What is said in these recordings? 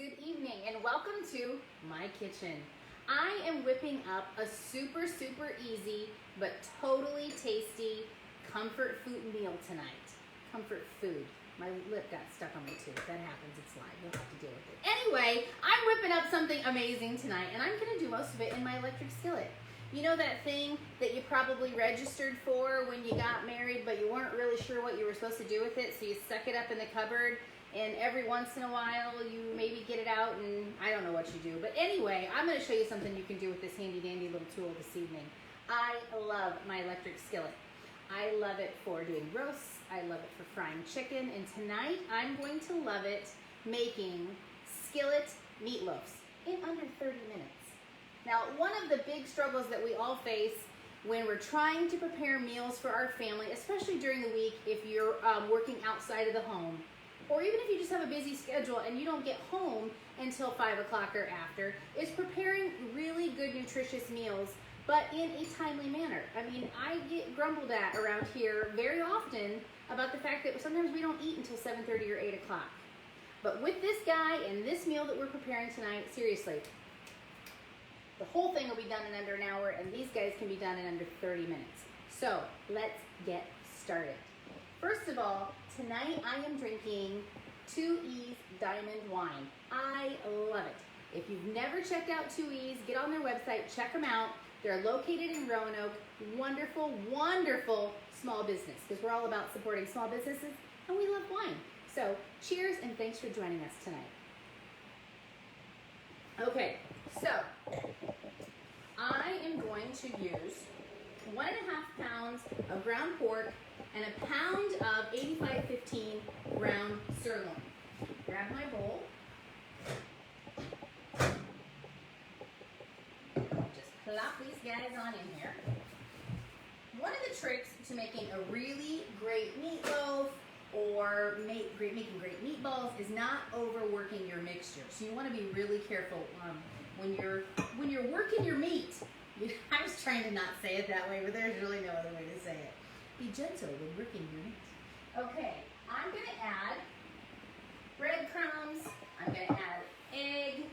good evening, and welcome to my kitchen. I am whipping up a super easy but totally tasty comfort food meal tonight. Comfort food. My lip got stuck on my tooth. That happens, it's live. You'll have to deal with it. Anyway, I'm whipping up something amazing tonight, and I'm gonna do most of it in my electric skillet. You know that thing that you probably registered for when you got married, but you weren't really sure what you were supposed to do with it, so you stuck it up in the cupboard, and every once in a while you maybe get it out, and I don't know what you do. But anyway, I'm going to show you something you can do with this handy dandy little tool this evening. I love my electric skillet. I love it for doing roasts. I love it for frying chicken, and tonight I'm going to love it making skillet meatloafs in under 30 minutes. Now, one of the big struggles that we all face when we're trying to prepare meals for our family, especially during the week if you're working outside of the home, or even if you just have a busy schedule and you don't get home until 5 o'clock or after, is preparing really good, nutritious meals, but in a timely manner. I mean, I get grumbled at around here very often about the fact that sometimes we don't eat until 7:30 or 8 o'clock. But with this guy and this meal that we're preparing tonight, seriously, the whole thing will be done in under an hour, and these guys can be done in under 30 minutes. So let's get started. First of all, tonight I am drinking 2E's Diamond Wine. I love it. If you've never checked out 2E's, get on their website, check them out. They're located in Roanoke. Wonderful, wonderful small business, because we're all about supporting small businesses, and we love wine. So cheers, and thanks for joining us tonight. Okay, so I am going to use 1.5 pounds of ground pork and a pound of 85/15 ground sirloin. Grab my bowl. Just plop these guys on in here. One of the tricks to making a really great meatloaf or making great meatballs is not overworking your mixture. So you want to be really careful when you're working your meat. I was trying to not say it that way, but there's really no other way to say it. Be gentle when working your meat. Okay, I'm going to add breadcrumbs. I'm going to add egg.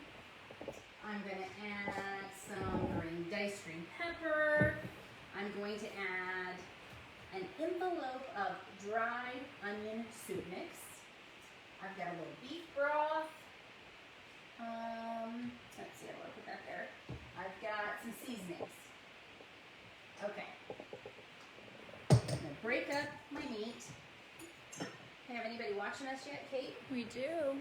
I'm going to add some diced green pepper. I'm going to add an envelope of dried onion soup mix. I've got a little beef broth. Let's see, I want to put that there. I've got some seasonings. Okay. I'm going to break up my meat. Have anybody watching us yet, Kate? We do.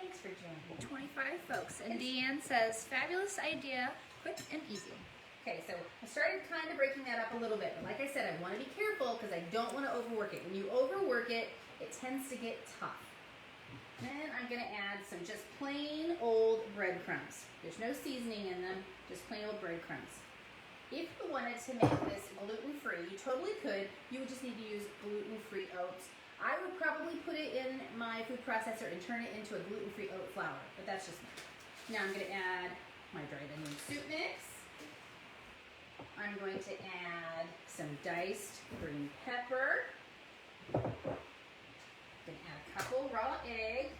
Thanks for joining me. 25 folks. And Deanne says, fabulous idea, quick and easy. Okay, so I started kind of breaking that up a little bit. But like I said, I want to be careful because I don't want to overwork it. When you overwork it, it tends to get tough. Then I'm going to add some just plain old breadcrumbs. There's no seasoning in them, just plain old breadcrumbs. If you wanted to make this gluten-free, you totally could. You would just need to use gluten-free oats. I would probably put it in my food processor and turn it into a gluten-free oat flour, but that's just me. Now I'm going to add my dried onion soup mix. I'm going to add some diced green pepper. I'm going to add a couple raw eggs.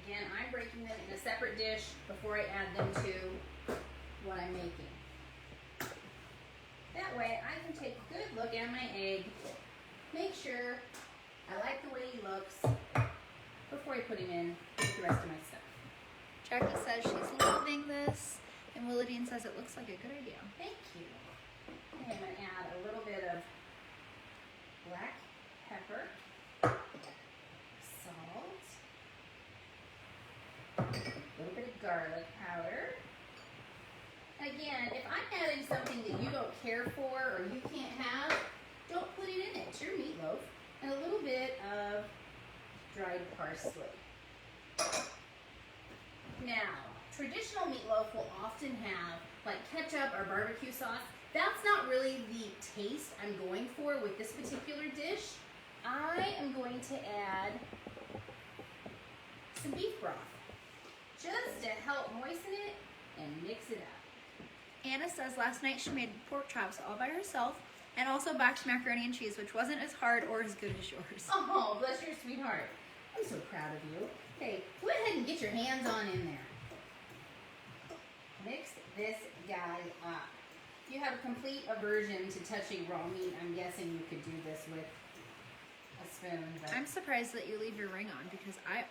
Again, I'm breaking them in a separate dish before I add them to what I'm making. That way I can take a good look at my egg, make sure I like the way he looks before I put him in with the rest of my stuff. Jackie says she's loving this, and Willadine says it looks like a good idea. Thank you. Okay, I'm going to add a little bit of black pepper, salt, a little bit of garlic powder. Again, if I'm adding something that you don't care for or you can't have, don't put it in it. It's your meatloaf. And a little bit of dried parsley. Now, traditional meatloaf will often have like ketchup or barbecue sauce. That's not really the taste I'm going for with this particular dish. I am going to add some beef broth just to help moisten it and mix it up. Anna says last night she made pork chops all by herself and also baked macaroni and cheese, which wasn't as hard or as good as yours. Oh, bless your sweetheart. I'm so proud of you. Okay, go ahead and get your hands on in there. Mix this guy up. If you have a complete aversion to touching raw meat, I'm guessing you could do this with a spoon. But I'm surprised that you leave your ring on because I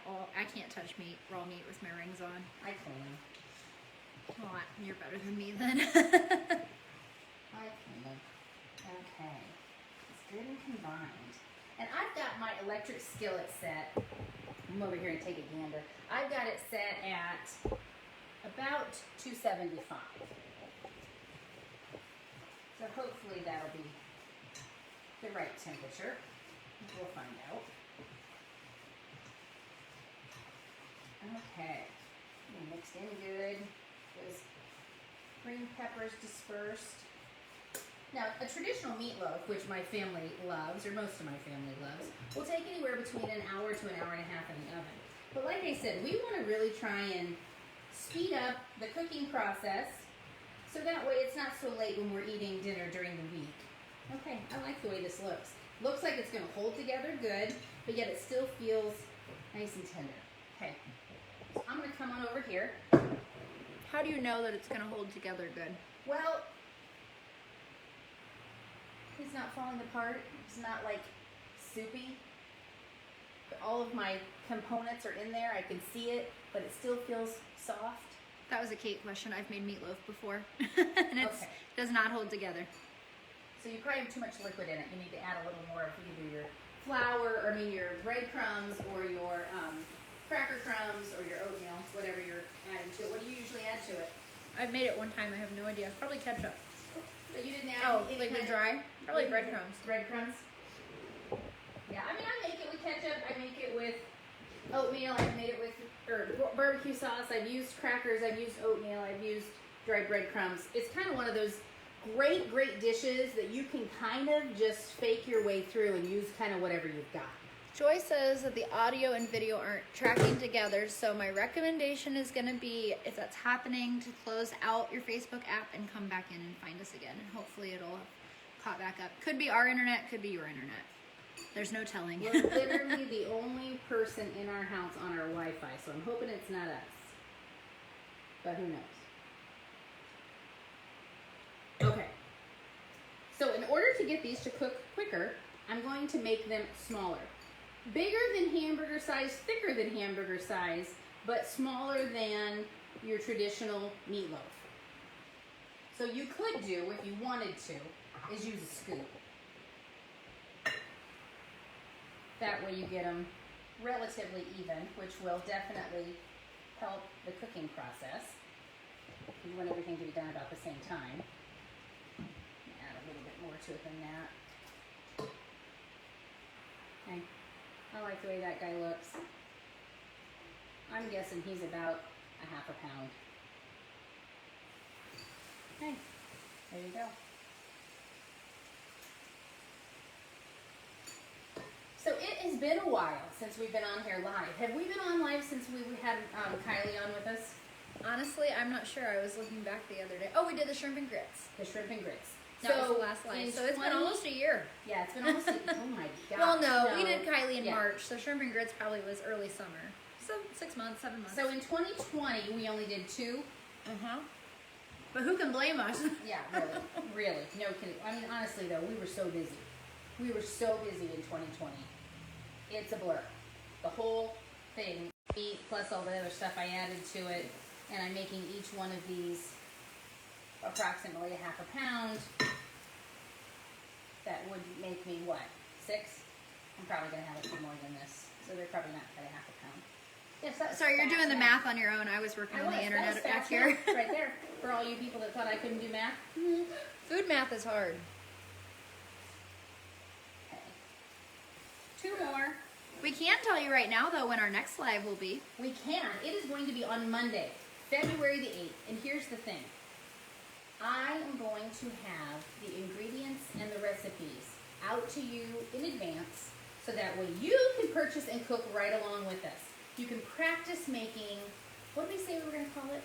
can't touch raw meat with my rings on. I clean. Well, you're better than me then. I clean. Okay. It's good and combined. And I've got my electric skillet set. I'm over here and take a gander. I've got it set at about 275. So hopefully that'll be the right temperature. We'll find out. Okay. Mixed in good. Those green peppers dispersed. Now, a traditional meatloaf, which my family loves, or most of my family loves, will take anywhere between an hour to an hour and a half in the oven. But like I said, we want to really try and speed up the cooking process so that way it's not so late when we're eating dinner during the week. Okay, I like the way this looks. Looks like it's going to hold together good, but yet it still feels nice and tender. Okay, so I'm going to come on over here. How do you know that it's going to hold together good? Well, it's not falling apart. It's not like soupy. All of my components are in there. I can see it, but it still feels soft. That was a Kate question. I've made meatloaf before, and it does not hold together. So you probably have too much liquid in it. You need to add a little more if you do your flour, or your breadcrumbs, or your cracker crumbs, or your oatmeal, whatever you're adding to it. What do you usually add to it? I've made it one time. I have no idea. Probably ketchup. But you didn't add like the dry? Probably breadcrumbs. Breadcrumbs? Yeah, I mean, I make it with ketchup. I make it with oatmeal. I've made it with barbecue sauce. I've used crackers. I've used oatmeal. I've used dried breadcrumbs. It's kind of one of those great dishes that you can kind of just fake your way through and use kind of whatever you've got. Joy says that the audio and video aren't tracking together, so my recommendation is going to be, if that's happening, to close out your Facebook app and come back in and find us again, and hopefully it'll pop back up. Could be our internet, could be your internet. There's no telling. We're literally the only person in our house on our Wi-Fi, so I'm hoping it's not us. But who knows? Okay. So in order to get these to cook quicker, I'm going to make them smaller. Bigger than hamburger size, thicker than hamburger size, but smaller than your traditional meatloaf. So you could do, if you wanted to, is use a scoop. That way you get them relatively even, which will definitely help the cooking process. You want everything to be done about the same time. Add a little bit more to it than that. Okay. I like the way that guy looks. I'm guessing he's about a half a pound. Okay, there you go. So it has been a while since we've been on here live. Have we been on live since we had Kylie on with us? Honestly, I'm not sure. I was looking back the other day. Oh, we did the shrimp and grits. The shrimp and grits. That was the last live. So it's been almost a year. Yeah, it's been almost oh my gosh. Well, no, we did Kylie in March, so shrimp and grits probably was early summer. So 6 months, 7 months. So in 2020, we only did 2. But who can blame us? Yeah, really. No kidding. I mean, honestly, though, we were so busy. We were so busy in 2020. It's a blur. The whole thing, meat plus all the other stuff I added to it, and I'm making each one of these approximately a half a pound. That would make me what? 6? I'm probably going to have a few more than this, so they're probably not quite a half a pound. Yes, sorry, you're doing the math on your own. I was working on the internet back here. Right there. For all you people that thought I couldn't do math. Food math is hard. Okay. 2 more. We can tell you right now, though, when our next live will be. We can. It is going to be on Monday, February the 8th. And here's the thing. I am going to have the ingredients and the recipes out to you in advance, so that way you can purchase and cook right along with us. You can practice making, what did we say we were going to call it?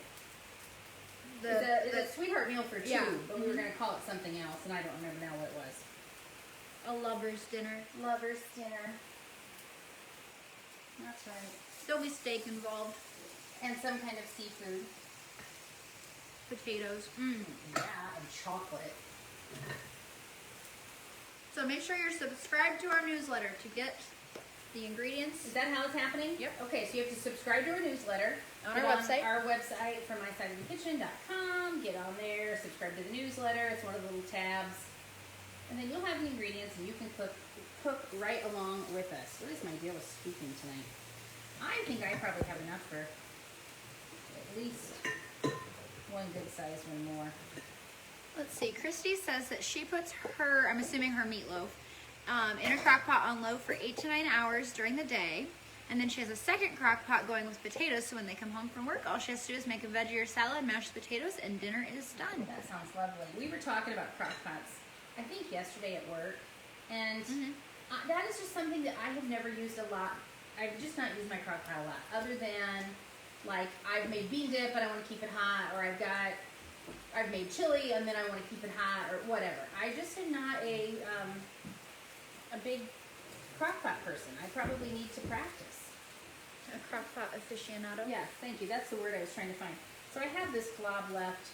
The sweetheart meal for 2, but we were going to call it something else, and I don't remember now what it was. A lover's dinner. Lover's dinner. That's right. There'll be steak involved. And some kind of seafood. Potatoes. Yeah, and chocolate. So make sure you're subscribed to our newsletter to get the ingredients. Is that how it's happening? Yep. Okay, so you have to subscribe to our newsletter. On Get our website. Our website, from mysideofthekitchen.com. Get on there, subscribe to the newsletter. It's one of the little tabs. And then you'll have the ingredients and you can cook right along with us. What is my deal with speaking tonight? I think I probably have enough for at least one good sized one more. Let's see. Christy says that she puts her, I'm assuming her meatloaf, in a crock pot on low for 8 to 9 hours during the day. And then she has a second crock pot going with potatoes, so when they come home from work, all she has to do is make a veggie or salad, mashed potatoes, and dinner is done. That sounds lovely. We were talking about crock pots, I think yesterday at work, and that is just something that I have never used a lot. I've just not used my crock pot a lot, other than, like, I've made bean dip and I want to keep it hot, or I've made chili and then I want to keep it hot, or whatever. I just am not a big crock pot person. I probably need to practice. A crock pot aficionado. Yeah, thank you. That's the word I was trying to find. So I have this glob left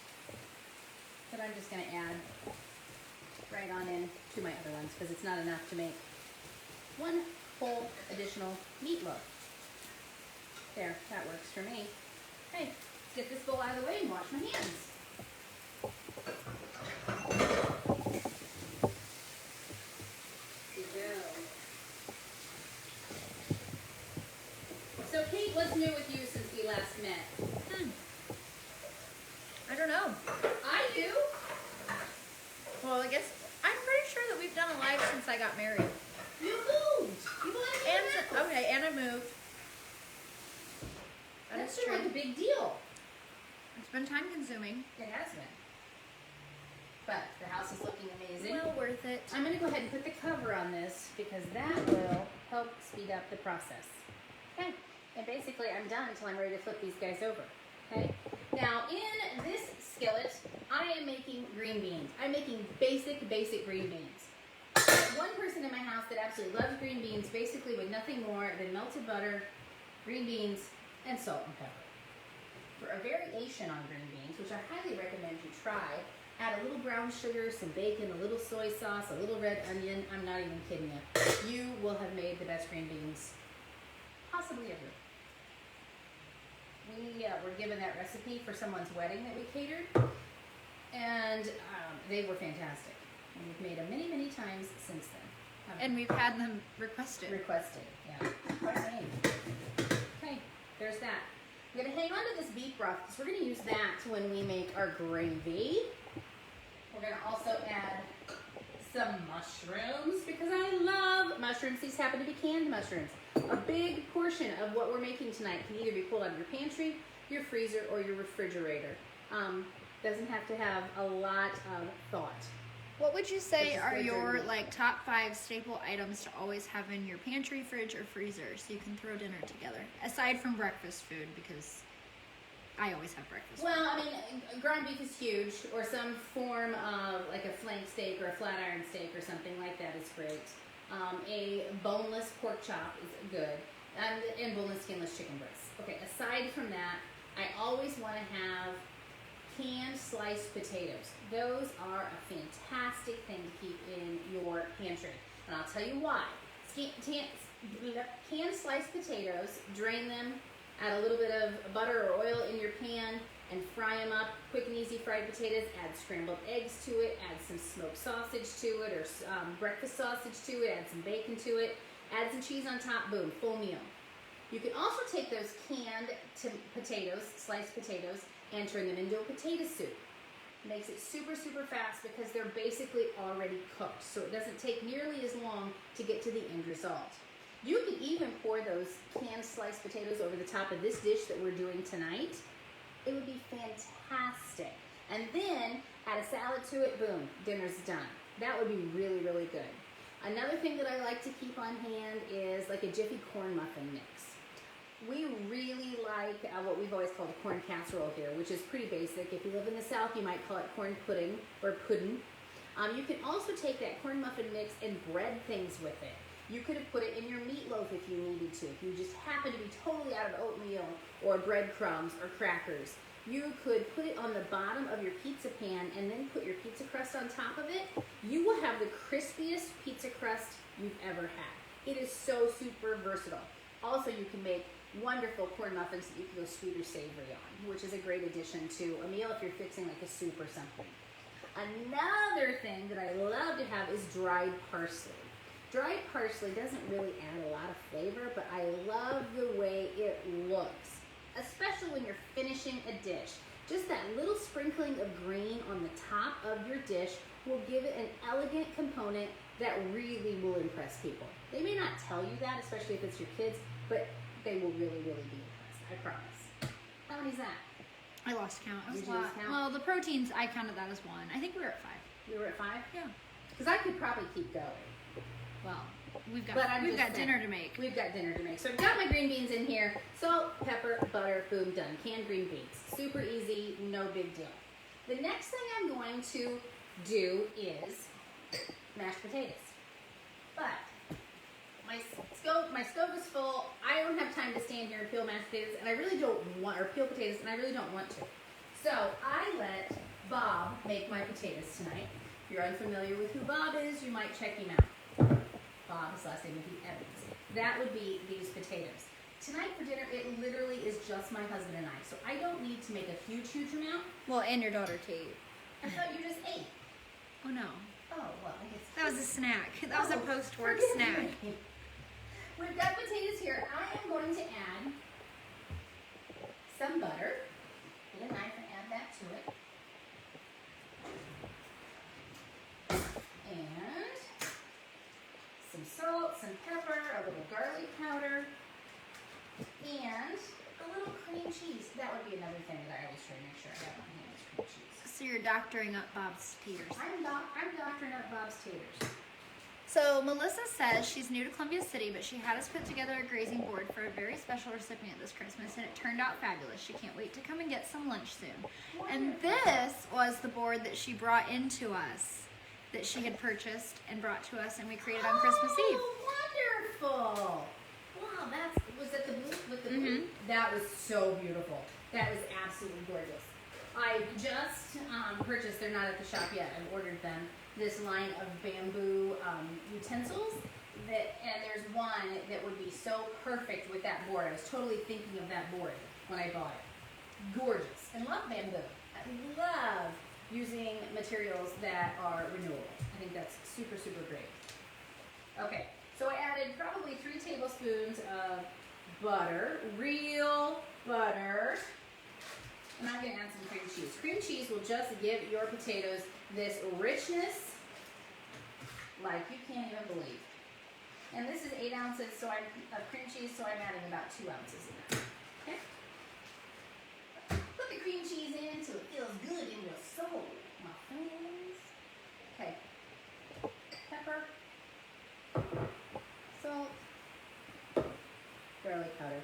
that I'm just going to add right on in to my other ones because it's not enough to make one whole additional meatloaf. There, that works for me. Okay, let's get this bowl out of the way and wash my hands. So Kate, what's new with you since we last met? I don't know. I do. Well, I guess I'm pretty sure that we've done a live since I got married. You moved. You moved. Okay, and I moved. That's been like a big deal. It's been time consuming. It has been. But the house is looking amazing. Well worth it. I'm going to go ahead and put the cover on this because that will help speed up the process. Okay. And basically I'm done until I'm ready to flip these guys over. Okay. Now in this skillet, I am making green beans. I'm making basic green beans. One person in my house that absolutely loves green beans, basically with nothing more than melted butter, green beans, and salt and pepper. For a variation on green beans, which I highly recommend you try, add a little brown sugar, some bacon, a little soy sauce, a little red onion. I'm not even kidding you. You will have made the best green beans possibly ever. We were given that recipe for someone's wedding that we catered, and they were fantastic. And we've made them many times since then. And we've had them requested. Yeah. Okay, there's that. I'm going to hang on to this beef broth because we're going to use that when we make our gravy. We're going to also add some mushrooms because I love mushrooms. These happen to be canned mushrooms. A big portion of what we're making tonight can either be pulled out of your pantry, your freezer, or your refrigerator. Doesn't have to have a lot of thought. What would you say are your top 5 staple items to always have in your pantry, fridge, or freezer so you can throw dinner together? Aside from breakfast food, because I always have breakfast food. Well, I mean, ground beef is huge, or some form of like a flank steak or a flat iron steak or something like that is great. A boneless pork chop is good, and boneless skinless chicken breasts. Okay, aside from that, I always want to have canned sliced potatoes. Those are a fantastic thing to keep in your pantry. And I'll tell you why. Canned sliced potatoes, drain them, add a little bit of butter or oil in your pan, and fry them up. Quick and easy fried potatoes. Add scrambled eggs to it, add some smoked sausage to it, or breakfast sausage to it, add some bacon to it, add some cheese on top, boom, full meal. You can also take those canned potatoes, sliced potatoes, and turn them into a potato soup. Makes it super fast because they're basically already cooked, so it doesn't take nearly as long to get to the end result. You can even pour those canned sliced potatoes over the top of this dish that we're doing tonight. It would be fantastic. And then add a salad to it, boom, dinner's done. That would be really good. Another thing that I like to keep on hand is like a Jiffy corn muffin mix. We really like what we've always called a corn casserole here, which is pretty basic. If you live in the South, you might call it corn pudding or pudding. You can also take that corn muffin mix and bread things with it. You could have put it in your meatloaf if you needed to. If you just happen to be totally out of oatmeal or breadcrumbs or crackers, you could put it on the bottom of your pizza pan and then put your pizza crust on top of it. You will have the crispiest pizza crust you've ever had. It is so super versatile. Also, you can make wonderful corn muffins that you can go sweet or savory on, which is a great addition to a meal if you're fixing like a soup or something. Another thing that I love to have is dried parsley. Dried parsley doesn't really add a lot of flavor, but I love the way it looks, especially when you're finishing a dish. Just that little sprinkling of green on the top of your dish will give it an elegant component that really will impress people. They may not tell you that, especially if it's your kids, but they will really, really be impressed. I promise. How many's that? I lost count. It was Did a you lot. lose count? Well, the proteins, I counted that as 1. I think we were at 5. We were at 5? Yeah. Because I could probably keep going. Well, we've But I'm got just saying, dinner to make. We've got dinner to make. So I've got my green beans in here. Salt, pepper, butter, boom, done. Canned green beans. Super easy, no big deal. The next thing I'm going to do is mashed potatoes. But my stove is full. I don't have time to stand here and peel mashed potatoes, and I really don't want, or peel potatoes, and I really don't want to. So I let Bob make my potatoes tonight. If you're unfamiliar with who Bob is, you might check him out. Bob's last name would be Evans. That would be these potatoes. Tonight for dinner, it literally is just my husband and I, so I don't need to make a huge amount. Well, and your daughter, Kate. I thought you just ate. Oh, no. Oh, well, I guess. That was a snack. That was a post-work forgive snack. me. We've got potatoes here. I am going to add some butter. Get a knife and add that to it. And some salt, some pepper, a little garlic powder, and a little cream cheese. That would be another thing that I always try to make sure I have on hand is cream cheese. So you're doctoring up Bob's taters. I'm doctoring up Bob's taters. So Melissa says she's new to Columbia City, but she had us put together a grazing board for a very special recipient this Christmas, and it turned out fabulous. She can't wait to come and get some lunch soon. And this was the board that she brought into us, that she had purchased and brought to us, and we created on Christmas Eve. Wonderful! Wow, was that the blue with the blue? That was so beautiful. That was absolutely gorgeous. I just purchased, they're not at the shop yet, I've ordered them, this line of bamboo utensils, and there's one that would be so perfect with that board. I was totally thinking of that board when I bought it. Gorgeous. And love bamboo. I love using materials that are renewable. I think that's super, super great. Okay, so I added probably 3 tablespoons of butter, real butter. And I'm going to add some cream cheese. Cream cheese will just give your potatoes this richness like you can't even believe. And this is 8 ounces of cream cheese, so I'm adding about 2 ounces in there. Okay? Put the cream cheese in so it feels good in your soul, my friends. Okay. Pepper. Salt. Garlic powder.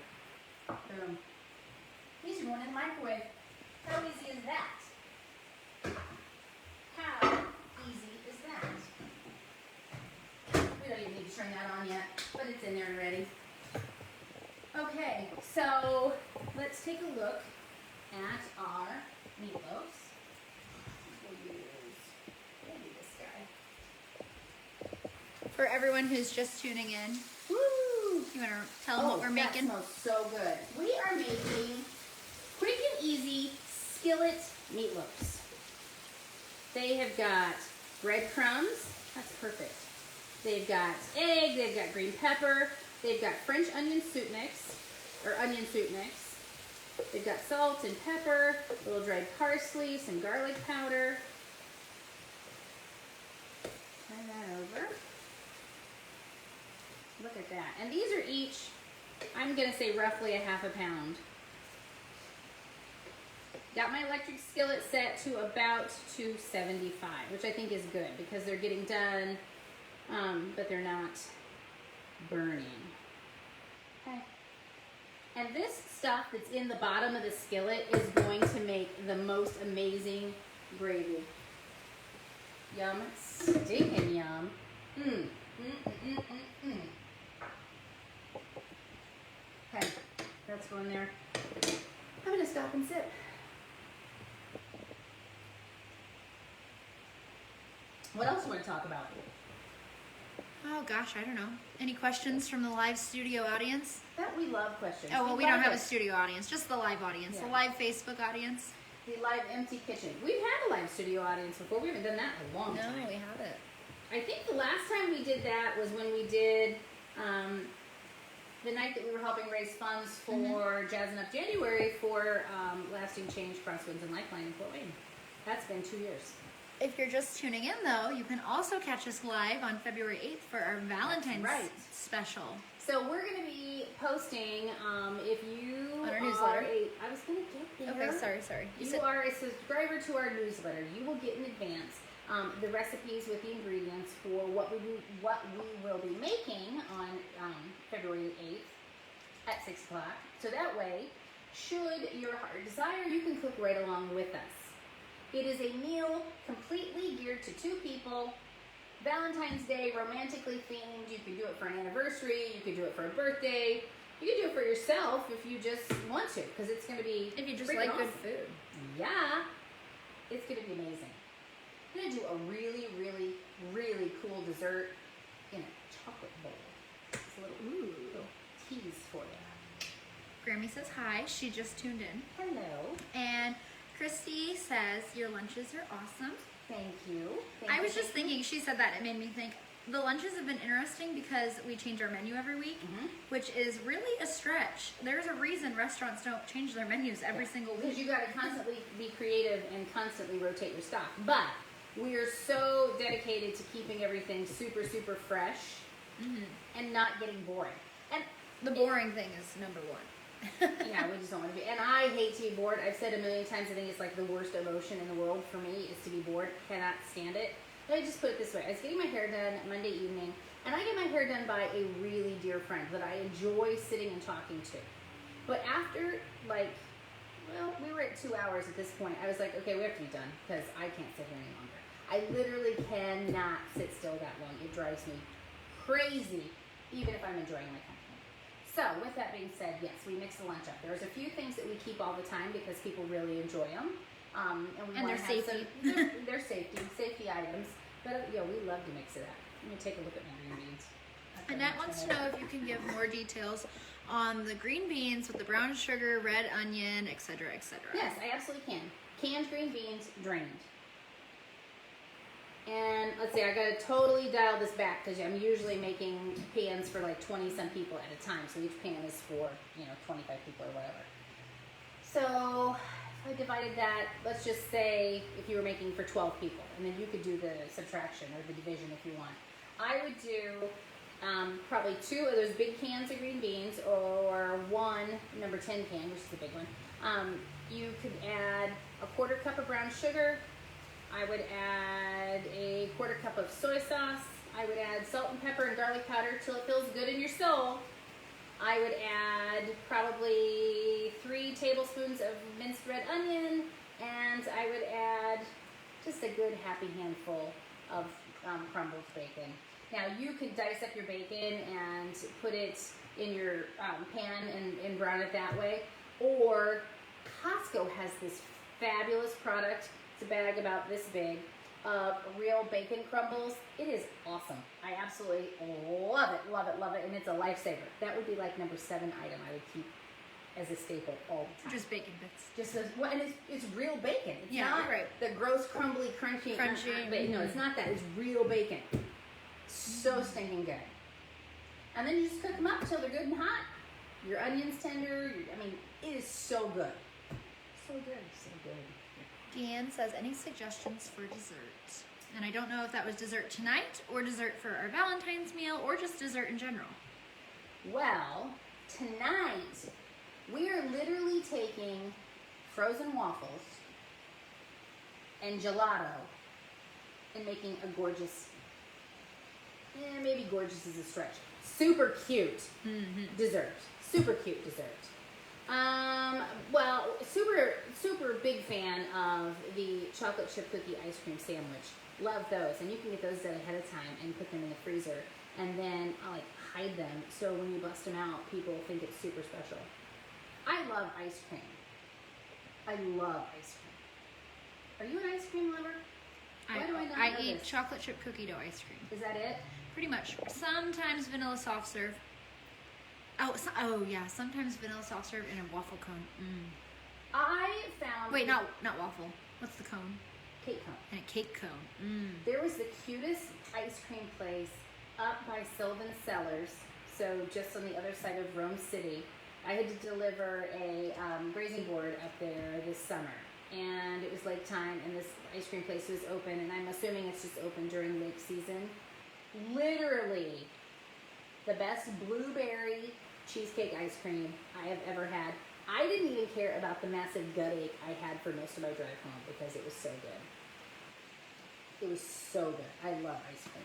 Boom. These are going in the microwave. How easy is that? How easy is that? We don't even need to turn that on yet, but it's in there already. Okay, so let's take a look at our meatloaves. We'll use maybe this guy. For everyone who's just tuning in, Woo! you want to tell them what we're making? That smells so good. We are making quick and easy skillet meatloaves. They have got breadcrumbs. That's perfect. They've got egg. They've got green pepper. They've got French onion soup mix, or onion soup mix. They've got salt and pepper, a little dried parsley, some garlic powder. Turn that over. Look at that. And these are each, I'm going to say roughly a ½ pound. Got my electric skillet set to about 275, which I think is good because they're getting done, but they're not burning. Okay. And this stuff that's in the bottom of the skillet is going to make the most amazing gravy. Yum, stinking yum. go in there. I'm gonna stop and sip. What else do you want to talk about? Oh gosh, I don't know. Any questions from the live studio audience? That we love questions. Oh, well, we don't have a studio audience, just the live audience, the live Facebook audience. The live empty kitchen. We've had a live studio audience before. We haven't done that in a long time. No, we haven't. I think the last time we did that was when we did the night that we were helping raise funds for Jazzing Up January for Lasting Change, Crosswinds, and Lifeline in Fort Wayne. That's been 2 years. If you're just tuning in, though, you can also catch us live on February 8th for our Valentine's special. So we're going to be posting, if you on our are newsletter. I was going to get there. Okay, sorry. You are a subscriber to our newsletter. You will get in advance the recipes with the ingredients for what we will be making on February 8th at 6 o'clock. So that way, should your heart desire, you can cook right along with us. It is a meal completely geared to 2 people. Valentine's Day, romantically themed. You could do it for an anniversary. You could do it for a birthday. You could do it for yourself if you just want to, because it's going to be if you just like good food. Yeah, it's going to be amazing. I'm going to do a really, really, really cool dessert in a chocolate bowl. It's a little tease for you. Grammy says hi. She just tuned in. Hello. And Christy says your lunches are awesome. Thank you. I was just thinking, she said that, it made me think, the lunches have been interesting because we change our menu every week, which is really a stretch. There's a reason restaurants don't change their menus every single week. Because you got to constantly be creative and constantly rotate your stock. But we are so dedicated to keeping everything super, super fresh and not getting boring. And the boring thing is number one. Yeah, we just don't want to be. And I hate to be bored. I've said a million times, I think it's like the worst emotion in the world for me is to be bored. Cannot stand it. Let me just put it this way. I was getting my hair done Monday evening, and I get my hair done by a really dear friend that I enjoy sitting and talking to. But after, we were at 2 hours at this point. I was like, okay, we have to be done because I can't sit here any longer. I literally cannot sit still that long. It drives me crazy, even if I'm enjoying my company. So, with that being said, yes, we mix the lunch up. There's a few things that we keep all the time because people really enjoy them. And they're safety. They're safety items. But, we love to mix it up. Let me take a look at my green beans. Annette wants to know if you can give more details on the green beans with the brown sugar, red onion, etc., etc. Yes, I absolutely can. Canned green beans, drained. And let's see, I gotta totally dial this back because I'm usually making pans for like 20-some people at a time. So each pan is for, 25 people or whatever. So if I divided that, let's just say if you were making for 12 people, and then you could do the subtraction or the division if you want. I would do probably 2 of those big cans of green beans or 1 number 10 can, which is the big one. You could add a 1/4 cup of brown sugar. I would add a 1/4 cup of soy sauce. I would add salt and pepper and garlic powder till it feels good in your soul. I would add probably 3 tablespoons of minced red onion, and I would add just a good happy handful of crumbled bacon. Now you could dice up your bacon and put it in your pan and brown it that way, or Costco has this fabulous product. A bag about this big of real bacon crumbles. It is awesome. I absolutely love it, and it's a lifesaver. That would be like number 7 item I would keep as a staple all the time. Just bacon bits. And it's real bacon. It's not the gross, crumbly, crunchy. No, it's not that. It's real bacon. So stinking good. And then you just cook them up until they're good and hot. Your onions tender. It is so good. So good. So good. Deanne says, any suggestions for dessert? And I don't know if that was dessert tonight or dessert for our Valentine's meal or just dessert in general. Well, tonight we are literally taking frozen waffles and gelato and making a gorgeous, maybe gorgeous is a stretch, super cute dessert. Super cute dessert. Well, super big fan of the chocolate chip cookie ice cream sandwich. Love those, and you can get those done ahead of time and put them in the freezer, and then I'll hide them so when you bust them out, people think it's super special. love ice cream. I love ice cream. Are you an ice cream lover? Why do I not know eat this? chocolate chip cookie dough ice cream. Is that it? Pretty much. Sometimes vanilla soft serve. Oh yeah, sometimes vanilla soft serve and a waffle cone. I found... Wait, not waffle. What's the cone? Cake cone. And a cake cone. There was the cutest ice cream place up by Sylvan Cellars, so just on the other side of Rome City. I had to deliver a grazing board up there this summer, and it was lake time, and this ice cream place was open, and I'm assuming it's just open during lake season. Literally the best blueberry cheesecake ice cream I have ever had. I didn't even care about the massive gut ache I had for most of my drive home because it was so good. It was so good. I love ice cream.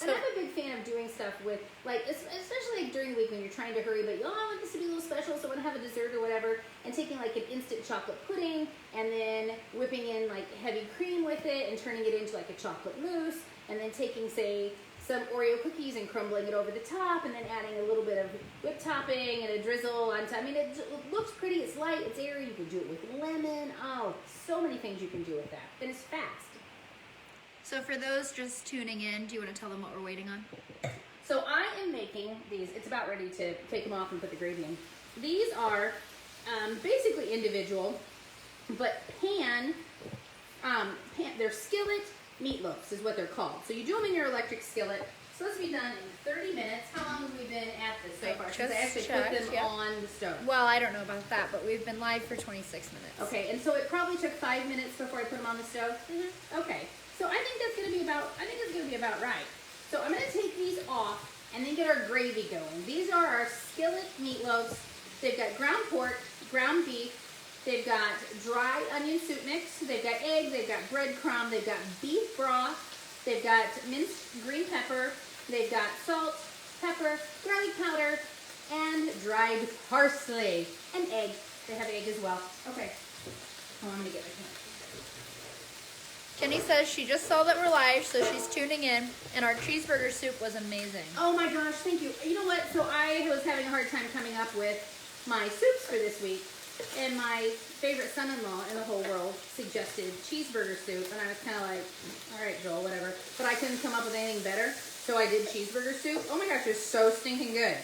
And I'm a big fan of doing stuff with, like, especially like during the week when you're trying to hurry, but I want this to be a little special, so I want to have a dessert or whatever, and taking like an instant chocolate pudding and then whipping in like heavy cream with it and turning it into like a chocolate mousse, and then taking, say, some Oreo cookies and crumbling it over the top, and then adding a little bit of whipped topping and a drizzle on top. I mean, it looks pretty, it's light, it's airy, you can do it with lemon. Oh, so many things you can do with that. And it's fast. So for those just tuning in, do you want to tell them what we're waiting on? So I am making these, it's about ready to take them off and put the gravy in. These are basically individual, but they're skillet meatloafs is what they're called. So you do them in your electric skillet. It's supposed to be done in 30 minutes. How long have we been at this so far? Because I actually put them on the stove. Well, I don't know about that, but we've been live for 26 minutes. Okay, and so it probably took 5 minutes before I put them on the stove? Okay, so I think that's gonna be about right. So I'm gonna take these off and then get our gravy going. These are our skillet meatloafs. They've got ground pork, ground beef, they've got dry onion soup mix, they've got eggs, they've got breadcrumb, they've got beef broth, they've got minced green pepper, they've got salt, pepper, garlic powder, and dried parsley, and egg. They have egg as well. Okay, I'm gonna get my camera. Kenny says she just saw that we're live, so she's tuning in, and our cheeseburger soup was amazing. Oh my gosh, thank you. You know what? So I was having a hard time coming up with my soups for this week, and my favorite son-in-law in the whole world suggested cheeseburger soup, and I was kind of like, all right, Joel, whatever. But I couldn't come up with anything better, so I did cheeseburger soup. Oh my gosh, they're so stinking good.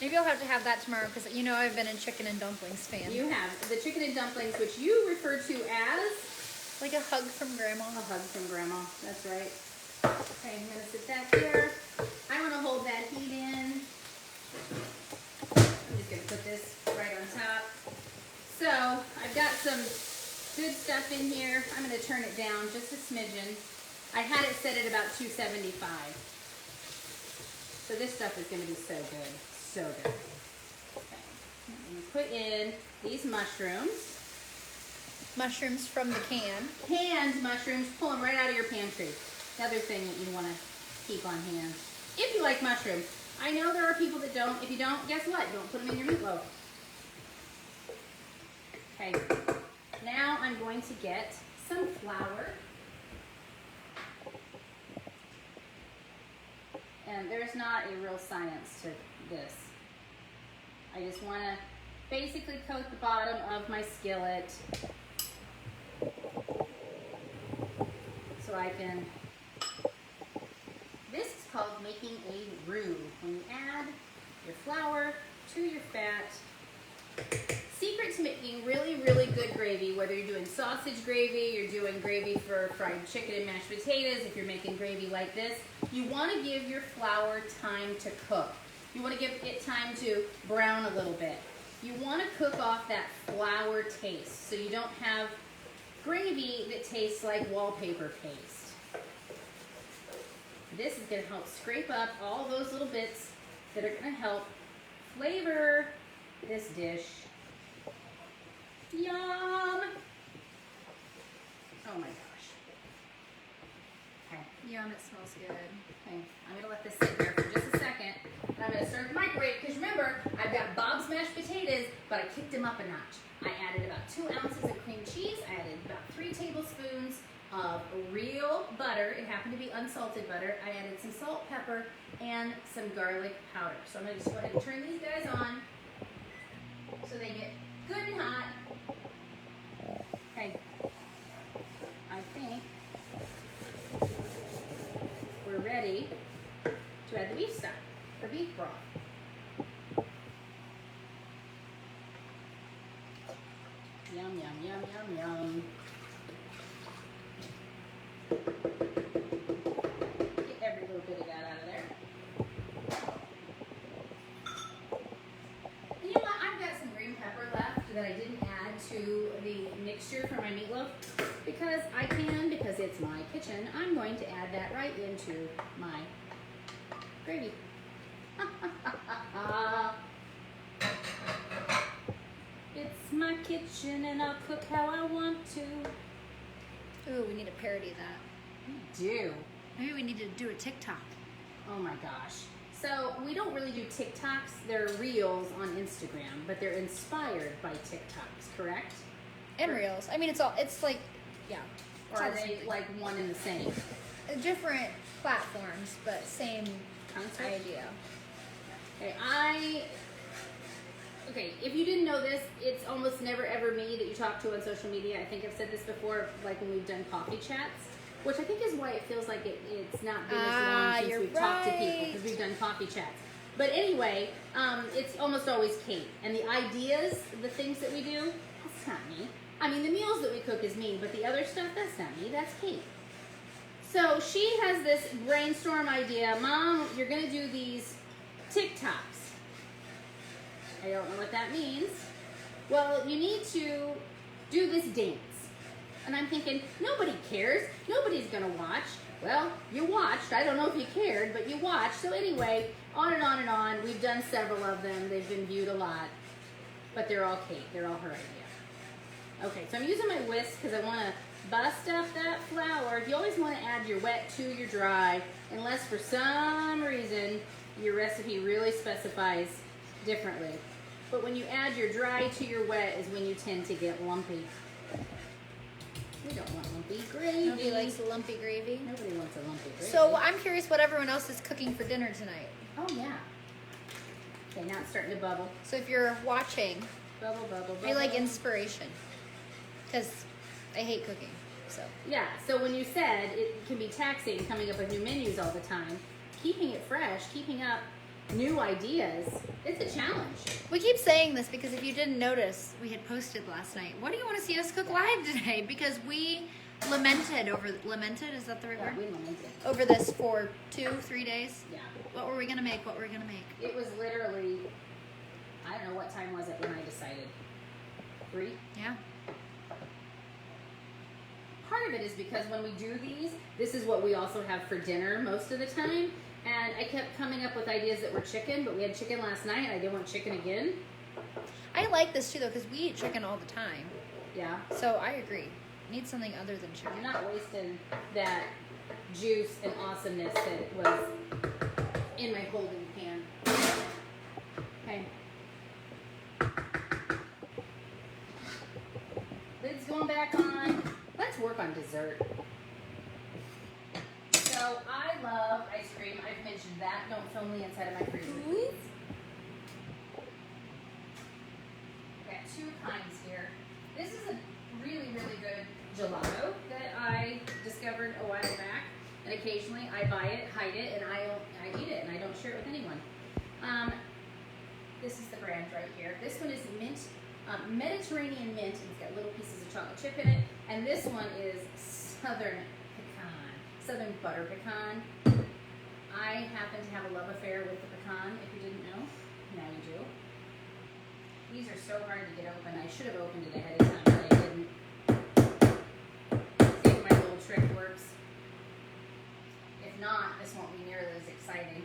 Maybe I'll have to have that tomorrow, because you know I've been a chicken and dumplings fan. You have the chicken and dumplings, which you refer to as... like a hug from Grandma. A hug from Grandma, that's right. Okay, I'm gonna sit that here. I wanna hold that heat in. I'm just gonna put this right on top. So, I've got some good stuff in here. I'm gonna turn it down just a smidgen. I had it set at about 275. So this stuff is gonna be so good, so good. Okay, I'm gonna put in these mushrooms. Mushrooms from the can. Canned mushrooms, pull them right out of your pantry. Another thing that you want to keep on hand. If you like mushrooms. I know there are people that don't. If you don't, guess what? Don't put them in your meatloaf. Okay. Now I'm going to get some flour. And there's not a real science to this. I just want to basically coat the bottom of my skillet. So I can, this is called making a roux. When you add your flour to your fat. Secret to making really, really good gravy, whether you're doing sausage gravy, you're doing gravy for fried chicken and mashed potatoes, if you're making gravy like this, you want to give your flour time to cook. You want to give it time to brown a little bit. You want to cook off that flour taste so you don't have gravy that tastes like wallpaper paste. This is going to help scrape up all those little bits that are going to help flavor this dish. Yum! Oh my gosh. Okay. Yum, it smells good. Okay, I'm going to let this sit there for just a second. And I'm going to start the microwave because remember, I've got Bob's mashed potatoes, but I kicked them up a notch. I added about 2 ounces of cream cheese. I added about 3 tablespoons of real butter. It happened to be unsalted butter. I added some salt, pepper, and some garlic powder. So I'm going to just go ahead and turn these guys on so so they get good and hot. Okay. I think we're ready to add the beef stock, or beef broth. Yum, yum, yum, yum, yum. Get every little bit of that out of there. And you know what? I've got some green pepper left that I didn't add to the mixture for my meatloaf because I can, because it's my kitchen. I'm going to add that right into my gravy. It's my kitchen and I'll cook how I want to. Ooh, we need to parody that. We do. Maybe we need to do a TikTok. Oh my gosh. So we don't really do TikToks. They're reels on Instagram, but they're inspired by TikToks, correct? And reels. I mean, it's like, yeah. Or are they like one and the same? Different platforms, but same Concept? idea. Okay, if you didn't know this, it's almost never ever me that you talk to on social media. I think I've said this before, like when we've done coffee chats, which I think is why it feels like it's not been as long since we've talked to people, because we've done coffee chats. But anyway, it's almost always Kate. And the ideas, the things that we do, that's not me. I mean, the meals that we cook is me, but the other stuff, that's not me, that's Kate. So she has this brainstorm idea. Mom, you're going to do these TikToks. I don't know what that means. Well, you need to do this dance. And I'm thinking, nobody cares. Nobody's going to watch. Well, you watched. I don't know if you cared, but you watched. So anyway, on and on and on. We've done several of them. They've been viewed a lot. But they're all Kate. They're all her idea. Okay, so I'm using my whisk because I want to bust up that flour. You always want to add your wet to your dry, unless for some reason your recipe really specifies differently. But when you add your dry to your wet is when you tend to get lumpy. We don't want lumpy gravy. Nobody likes a lumpy gravy. Nobody wants a lumpy gravy. So I'm curious what everyone else is cooking for dinner tonight. Oh yeah. Okay, now it's starting to bubble. So if you're watching, Bubble, bubble, bubble. be like inspiration. Because I hate cooking, so. Yeah, so when you said it can be taxing coming up with new menus all the time, keeping it fresh, keeping up new ideas, it's a challenge. We keep saying this because if you didn't notice, we had posted last night, what do you want to see us cook live today? Because we lamented, is that the right word? We lamented. Over this for 2-3 days. Yeah. What were we going to make? What were we going to make? It was literally, I don't know, what time was it when I decided? 3? Yeah. Part of it is because when we do these, this is what we also have for dinner most of the time. And I kept coming up with ideas that were chicken, but we had chicken last night and I didn't want chicken again. I like this too though because we eat chicken all the time. Yeah. So I agree. Need something other than chicken. I'm not wasting that juice and awesomeness that was in my holding pan. Okay. Lid's going back on. Let's work on dessert. So I love ice cream. I've mentioned that. Don't film me inside of my freezer, please. Got 2 kinds here. This is a really, really good gelato that I discovered a while back. And occasionally I buy it, hide it, and I eat it, and I don't share it with anyone. This is the brand right here. This one is mint, Mediterranean mint. It's got little pieces of chocolate chip in it. And this one is Southern butter pecan. I happen to have a love affair with the pecan, if you didn't know. Now you do. These are so hard to get open. I should have opened it ahead of time, but I didn't. See if my little trick works. If not, this won't be nearly as exciting.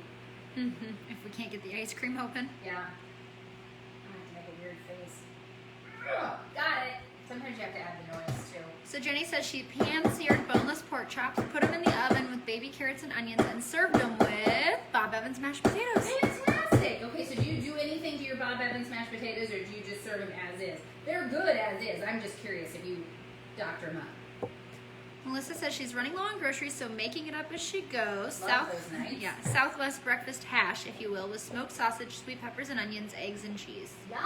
If we can't get the ice cream open. Yeah. I have to make a weird face. Oh, got it. Sometimes you have to add the noise too. So Jenny says she pan-seared boneless pork chops, put them in the oven with baby carrots and onions, and served them with Bob Evans mashed potatoes. Fantastic. Okay, so do you do anything to your Bob Evans mashed potatoes, or do you just serve them as is? They're good as is. I'm just curious if you doctor them up. Melissa says she's running low on groceries, so making it up as she goes. Love those nights. Yeah, Southwest breakfast hash, if you will, with smoked sausage, sweet peppers and onions, eggs and cheese. Yum.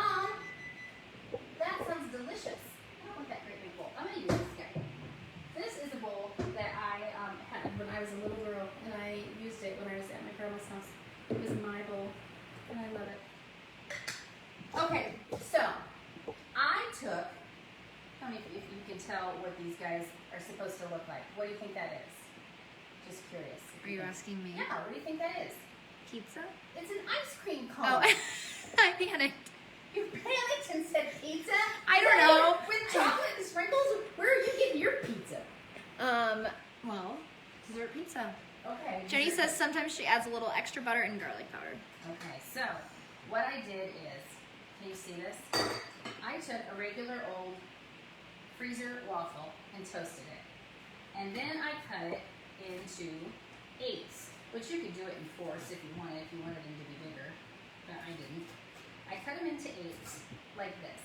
tell what these guys are supposed to look like. What do you think that is? Just curious. Are you asking me? Yeah, what do you think that is? Pizza? It's an ice cream cone. Oh, I panicked. You panicked and said pizza? I don't know. With chocolate and sprinkles? Where are you getting your pizza? Well, dessert pizza. Okay. Jenny says sometimes she adds a little extra butter and garlic powder. Okay, so what I did is, can you see this? I took a regular old freezer waffle and toasted it. And then I cut it into 8s, which you could do it in 4s if you wanted them to be bigger, but I didn't. I cut them into 8s, like this.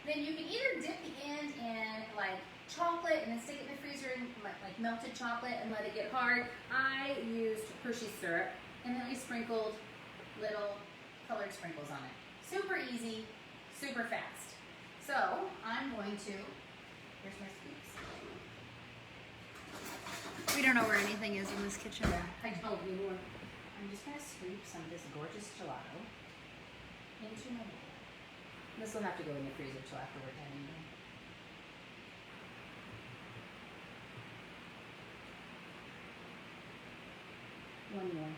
Then you can either dip the end in like chocolate and then stick it in the freezer and like melted chocolate and let it get hard. I used Hershey syrup and then I sprinkled little colored sprinkles on it. Super easy, super fast. So I'm going to, here's my scoops. We don't know where anything is in this kitchen. I don't anymore. I'm just going to scoop some of this gorgeous gelato into my bowl. This will have to go in the freezer till after we're done eating. One more.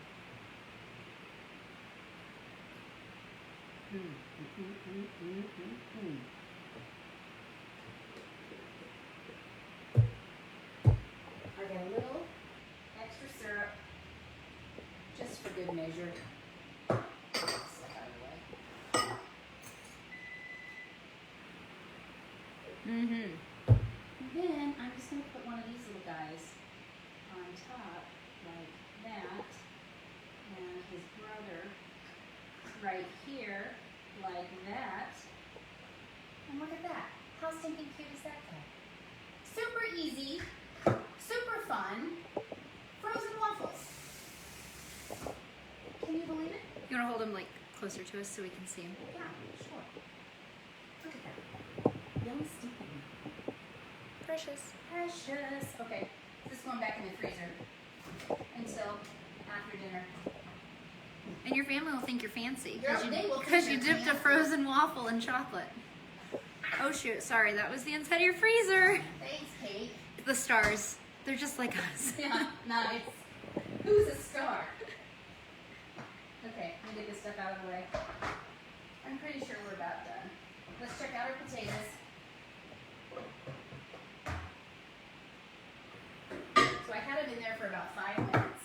I got a little extra syrup, just for good measure. Step out of the way. And then I'm just going to put one of these little guys on top, like that, and his brother right here, like that. And look at that. How stinking cute is that guy? Super easy, super fun, frozen waffles. Can you believe it? You want to hold him like closer to us so we can see him? Yeah, sure. Look at that. Young Stephen. Precious. Precious. Okay, this is going back in the freezer until after dinner. And your family will think you're fancy Yeah, they will think because you you're dipped a fancy. frozen waffle in chocolate. Oh shoot, sorry, that was the inside of your freezer. Thanks, Kate. The stars, they're just like us. Yeah, nice. Who's a star? Okay, I'm gonna get this stuff out of the way. I'm pretty sure we're about done. Let's check out our potatoes. So I had them in there for about 5 minutes.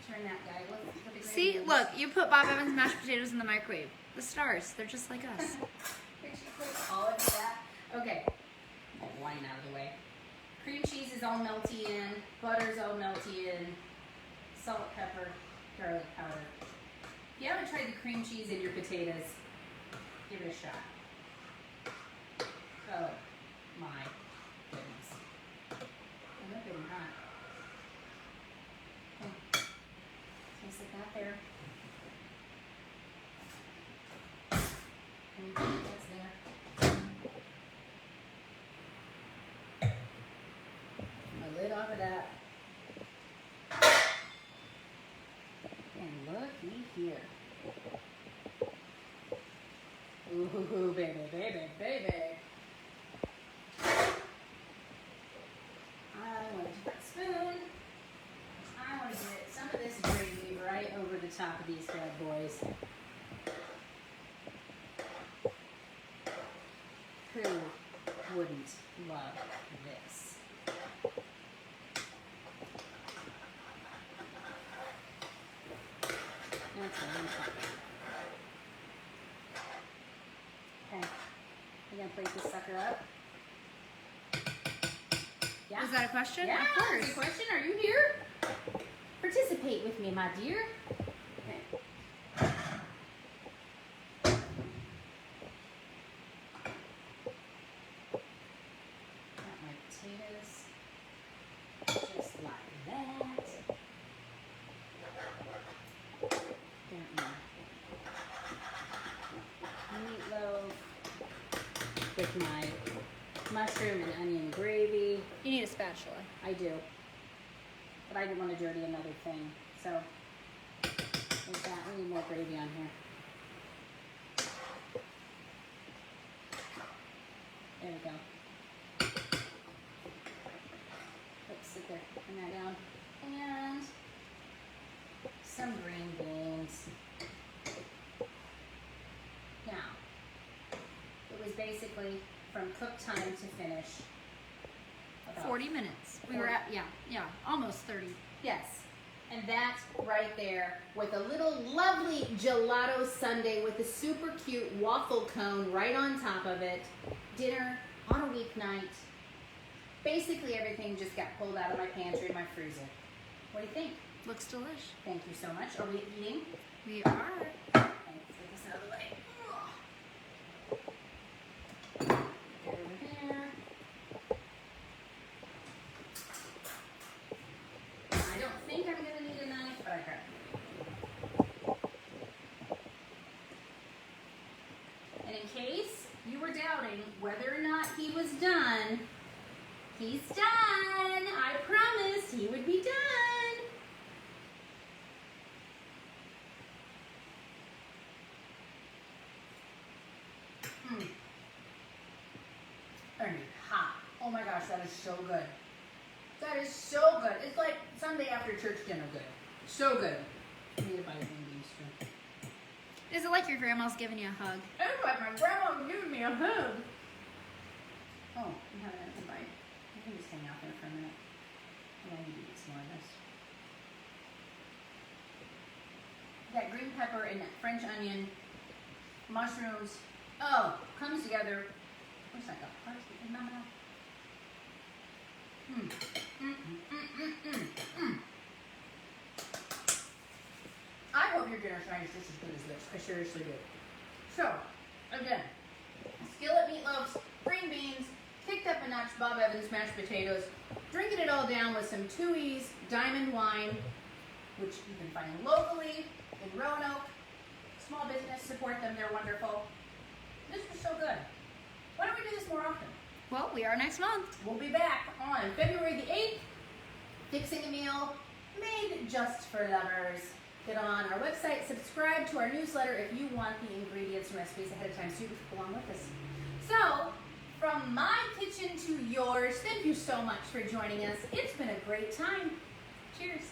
Turn that guy. Look at the See, gravy. look, you put Bob Evans mashed potatoes in the microwave. The stars, they're just like us. Did you put all of that? Okay. Line out of the way. Cream cheese is all melty in. Butter's all melty in. Salt, pepper, garlic powder. If you haven't tried the cream cheese in your potatoes, give it a shot. Oh my goodness. And they're good and hot. Okay. Just like that there. And that's there. My lid off of that. And looky here. Ooh, baby, baby, baby. I want a different spoon. I want to get some of this gravy right over the top of these bad boys. Who wouldn't love this? That's what I'm talking about. Okay, we're gonna plate this sucker up. Yeah. Was that a question? Yeah, Of course. good question. Are you here? Participate with me, my dear. Okay. Got my potatoes just like that. Got my meatloaf with my mushroom and onion gravy. You need a spatula. I do. But I didn't want to dirty another thing. So, there's that. We need more gravy on here. There we go. some green beans. Now, it was basically from cook time to finish. About 40 minutes. We were at, yeah, almost 30. Yes. And that right there with a little lovely gelato sundae with a super cute waffle cone right on top of it. Dinner on a weeknight. Basically everything just got pulled out of my pantry and my freezer. What do you think? Looks delish. Thank you so much. Are we eating? We are. Get this out of the way. Over here. I don't think I'm going to need a knife, but I grab it. And in case you were doubting whether or not he was done, he's done. I promised he would be done. And hot. Oh my gosh, that is so good. That is so good. It's like Sunday after church dinner good. So good. I need to buy green beans too. Is it like your grandma's giving you a hug? It's like my grandma was giving me a hug. Oh, you have an invite. I can just hang out there for a minute. I need to eat some more of this. That green pepper and that French onion, mushrooms, oh, comes together. What's that got? Parsley in my mouth. I hope your dinner tonight is just as good as this. I seriously do. So, again, skillet meatloaves, green beans, kicked up a notch Bob Evans mashed potatoes, drinking it all down with some Tooheys Diamond wine, which you can find locally in Roanoke. Small business, support them, they're wonderful. This was so good. Why don't we do this more often? Well, we are next month. We'll be back on February the 8th, fixing a meal made just for lovers. Get on our website, subscribe to our newsletter if you want the ingredients and recipes ahead of time so you can go along with us. So, from my kitchen to yours, thank you so much for joining us. It's been a great time. Cheers.